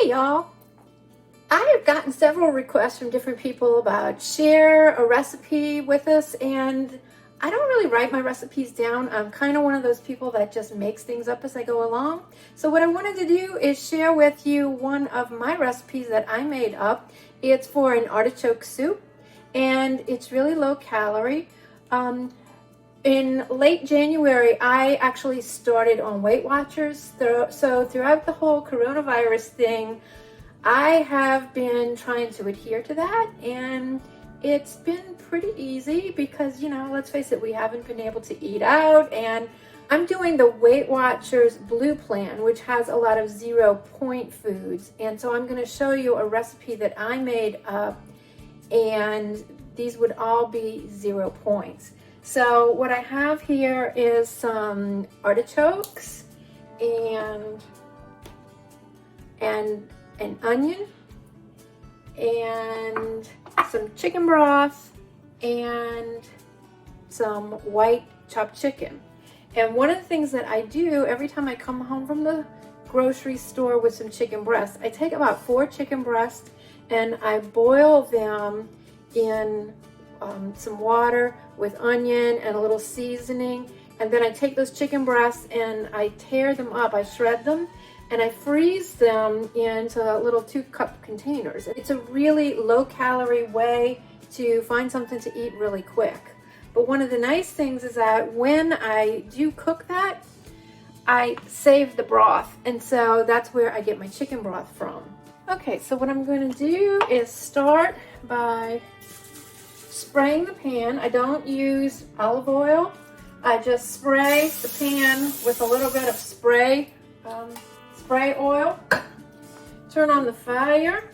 Hey y'all! I have gotten several requests from different people about share a recipe with us, and I don't really write my recipes down. I'm kind of one of those people that just makes things up as I go along. So what I wanted to do is share with you one of my recipes that I made up. It's for an artichoke soup, and it's really low calorie. In late January, I actually started on Weight Watchers. So throughout the whole coronavirus thing, I have been trying to adhere to that, and it's been pretty easy because, you know, let's face it, we haven't been able to eat out, and I'm doing the Weight Watchers Blue Plan, which has a lot of 0-point foods. And so I'm going to show you a recipe that I made up, and these would all be 0 points. So what I have here is some artichokes and an onion and some chicken broth and some white chopped chicken. And one of the things that I do every time I come home from the grocery store with some chicken breasts, I take about 4 chicken breasts and I boil them in some water with onion and a little seasoning, and then I take those chicken breasts and I tear them up, I shred them, and I freeze them into little 2-cup containers. It's a really low-calorie way to find something to eat really quick. But one of the nice things is that when I do cook that, I save the broth, and so that's where I get my chicken broth from. Okay, so what I'm going to do is start by spraying the pan. I don't use olive oil. I just spray the pan with a little bit of spray oil. Turn on the fire.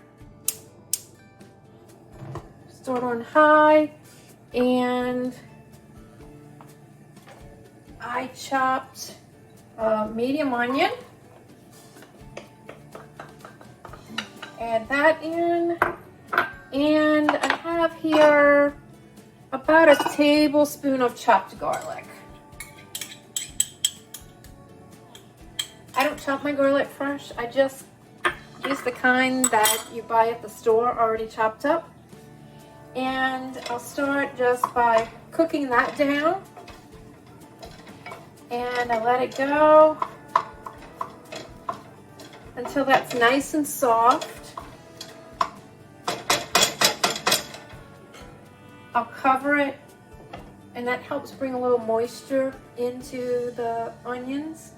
Start on high, and I chopped medium onion. Add that in, and I have here about a tablespoon of chopped garlic. I don't chop my garlic fresh. I just use the kind that you buy at the store already chopped up. And I'll start just by cooking that down. And I let it go until that's nice and soft. I'll cover it, and that helps bring a little moisture into the onions.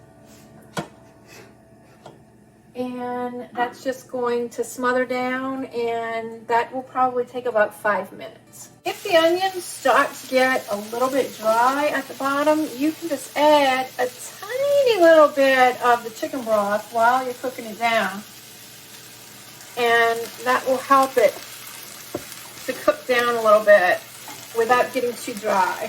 And that's just going to smother down, and that will probably take about 5 minutes. If the onions start to get a little bit dry at the bottom, you can just add a tiny little bit of the chicken broth while you're cooking it down, and that will help it to cook down a little bit without getting too dry.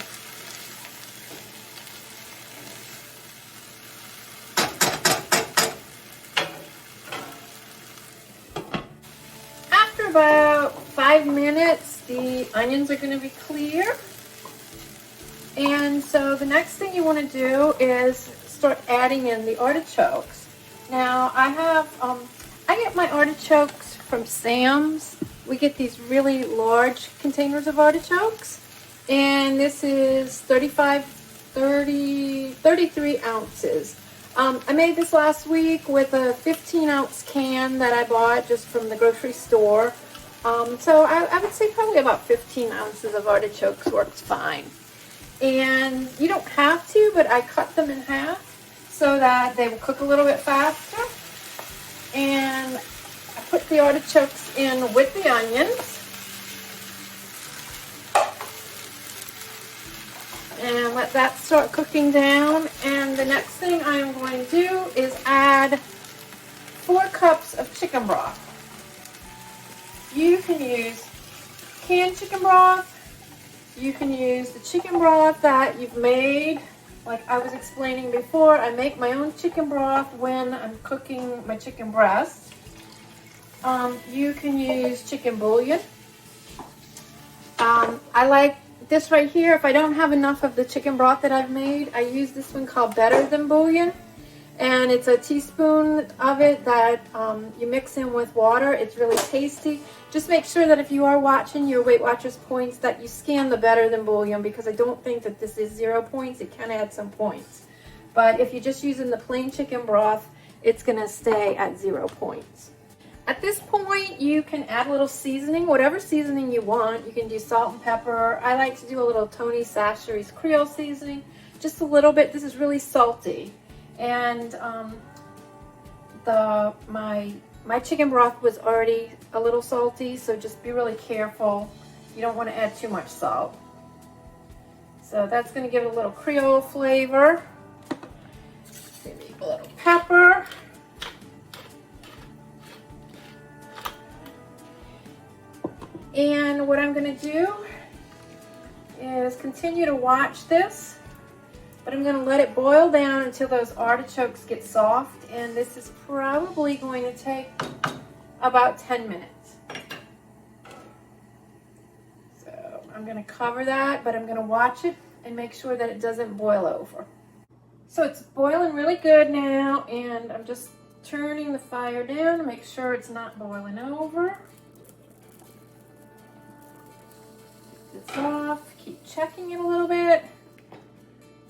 After about 5 minutes, the onions are going to be clear. And so the next thing you want to do is start adding in the artichokes. Now I get my artichokes from Sam's. We get these really large containers of artichokes, and this is 33 ounces. I made this last week with a 15-ounce can that I bought just from the grocery store. So I would say probably about 15 ounces of artichokes works fine. And you don't have to, but I cut them in half so that they will cook a little bit faster. And I put the artichokes in with the onions. And let that start cooking down. And the next thing I'm going to do is add 4 cups of chicken broth. You can use canned chicken broth. You can use the chicken broth that you've made. Like I was explaining before, I make my own chicken broth when I'm cooking my chicken breast. You can use chicken bouillon. I like this right here. If I don't have enough of the chicken broth that I've made, I use this one called Better Than Bouillon. and it's a teaspoon of it that you mix in with water. It's really tasty. Just make sure that if you are watching your Weight Watchers points that you scan the better than bouillon, because I don't think that this is 0 points. It can add some points. But if you're just using the plain chicken broth, it's gonna stay at 0 points. At this point, you can add a little seasoning, whatever seasoning you want. You can do salt and pepper. I like to do a little Tony Chachere's Creole seasoning, just a little bit. This is really salty. And my chicken broth was already a little salty, so just be really careful. You don't want to add too much salt. So that's going to give it a little Creole flavor. Maybe a little pepper. And what I'm going to do is continue to watch this, but I'm going to let it boil down until those artichokes get soft, and this is probably going to take about 10 minutes. So I'm going to cover that, but I'm going to watch it and make sure that it doesn't boil over. So it's boiling really good now, and I'm just turning the fire down to make sure it's not boiling over. It's off, keep checking it a little bit,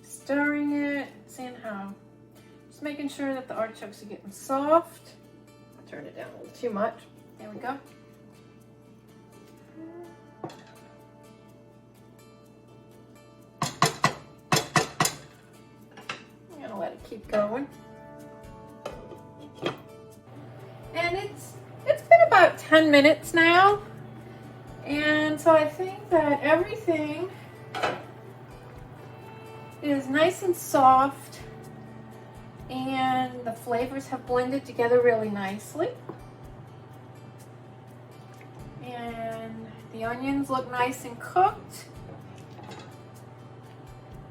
stirring it, seeing how, just making sure that the artichokes are getting soft. I'll turn it down a little too much. There we go. I'm gonna let it keep going. And it's been about 10 minutes now. And so I think that everything is nice and soft, and the flavors have blended together really nicely. And the onions look nice and cooked.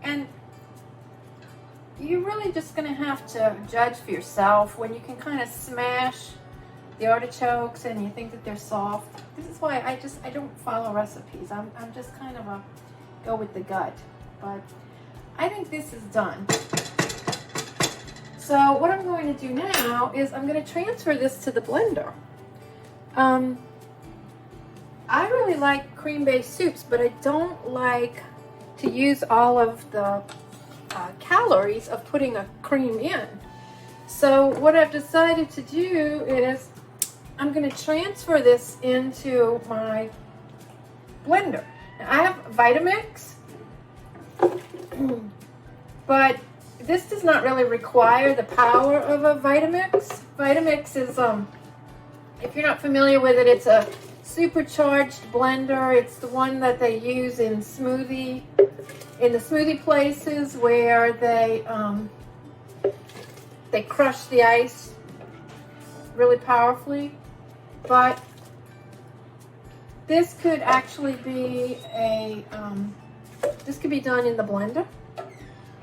And you're really just gonna have to judge for yourself when you can kind of smash the artichokes and you think that they're soft. This is why I don't follow recipes. I'm just kind of a go with the gut. But I think this is done. So what I'm going to do now is I'm going to transfer this to the blender. I really like cream-based soups, but I don't like to use all of the calories of putting a cream in. So what I've decided to do is I'm going to transfer this into my blender. Now, I have Vitamix, but this does not really require the power of a Vitamix. Vitamix is, if you're not familiar with it, it's a supercharged blender. It's the one that they use in the smoothie places where they crush the ice really powerfully. But this could actually be this could be done in the blender.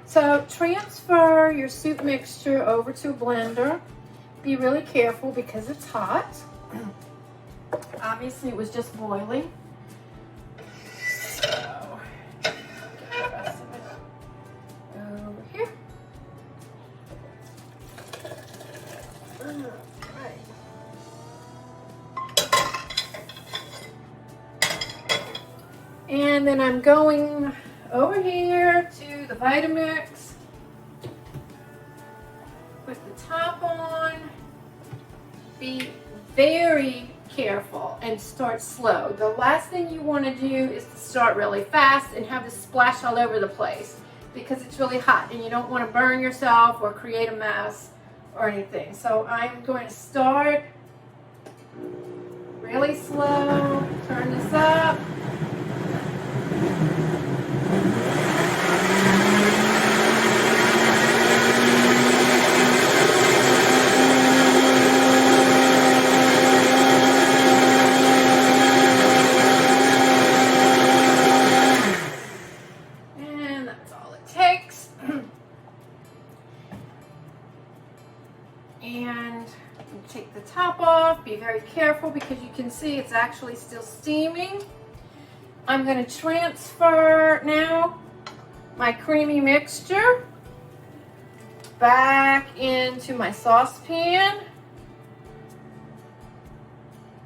So transfer your soup mixture over to a blender. Be really careful because it's hot. Obviously, it was just boiling. So get the rest of it over here. And then I'm going over here to the Vitamix. Put the top on. Be very careful and start slow. The last thing you want to do is to start really fast and have this splash all over the place because it's really hot and you don't want to burn yourself or create a mess or anything. So I'm going to start really slow, turn this up. And that's all it takes. And take the top off. Be very careful because you can see it's actually still steaming. I'm going to transfer now my creamy mixture back into my saucepan.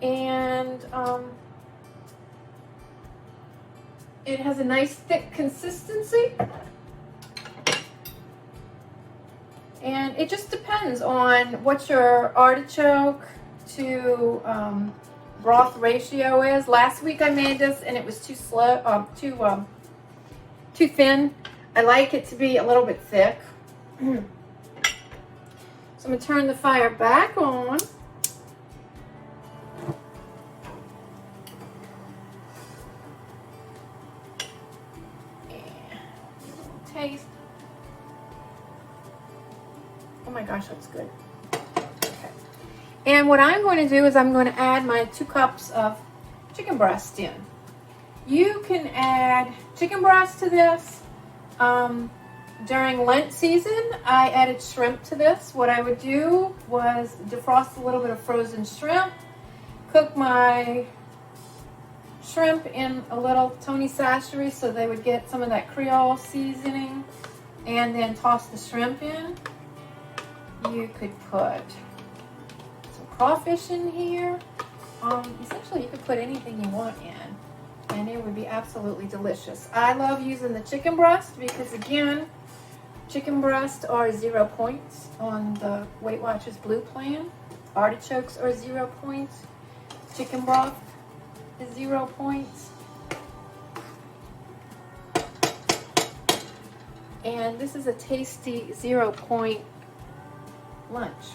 And it has a nice thick consistency. And it just depends on what your artichoke to broth ratio is. Last week I made this and it was too thin. I like it to be a little bit thick. So I'm going to turn the fire back on. Taste. Oh my gosh, that's good. Okay. And what I'm going to do is I'm going to add my 2 cups of chicken breast in. You can add chicken breast to this. During Lent season, I added shrimp to this. What I would do was defrost a little bit of frozen shrimp, cook my shrimp in a little Tony Sashery so they would get some of that Creole seasoning, and then toss the shrimp in. You could put some crawfish in here. Essentially, you could put anything you want in, and it would be absolutely delicious. I love using the chicken breast because, again, chicken breasts are 0 points on the Weight Watchers Blue Plan. Artichokes are 0 points. Chicken broth is 0 points. And this is a tasty 0 point lunch.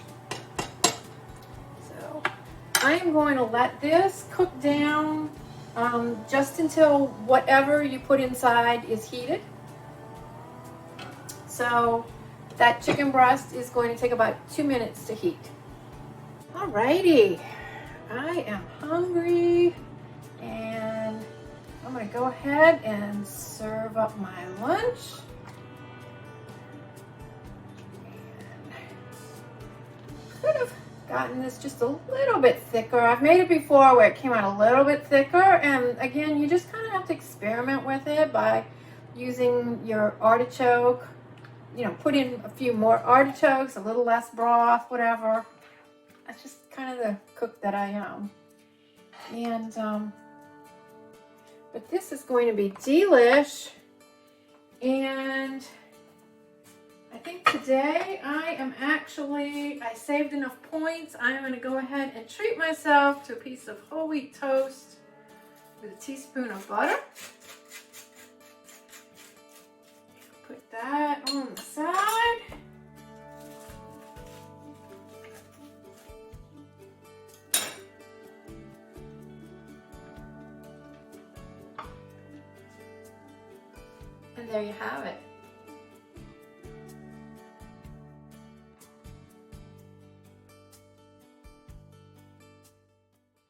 So I am going to let this cook down just until whatever you put inside is heated. So that chicken breast is going to take about 2 minutes to heat. Alrighty, I am hungry and I'm going to go ahead and serve up my lunch. Could have gotten this just a little bit thicker. I've made it before where it came out a little bit thicker, and again, you just kind of have to experiment with it by using your artichoke. You know, put in a few more artichokes, a little less broth, whatever. That's just kind of the cook that I am. And but this is going to be delish, and I think today I saved enough points. I'm going to go ahead and treat myself to a piece of whole wheat toast with a teaspoon of butter. Put that on the side. And there you have it.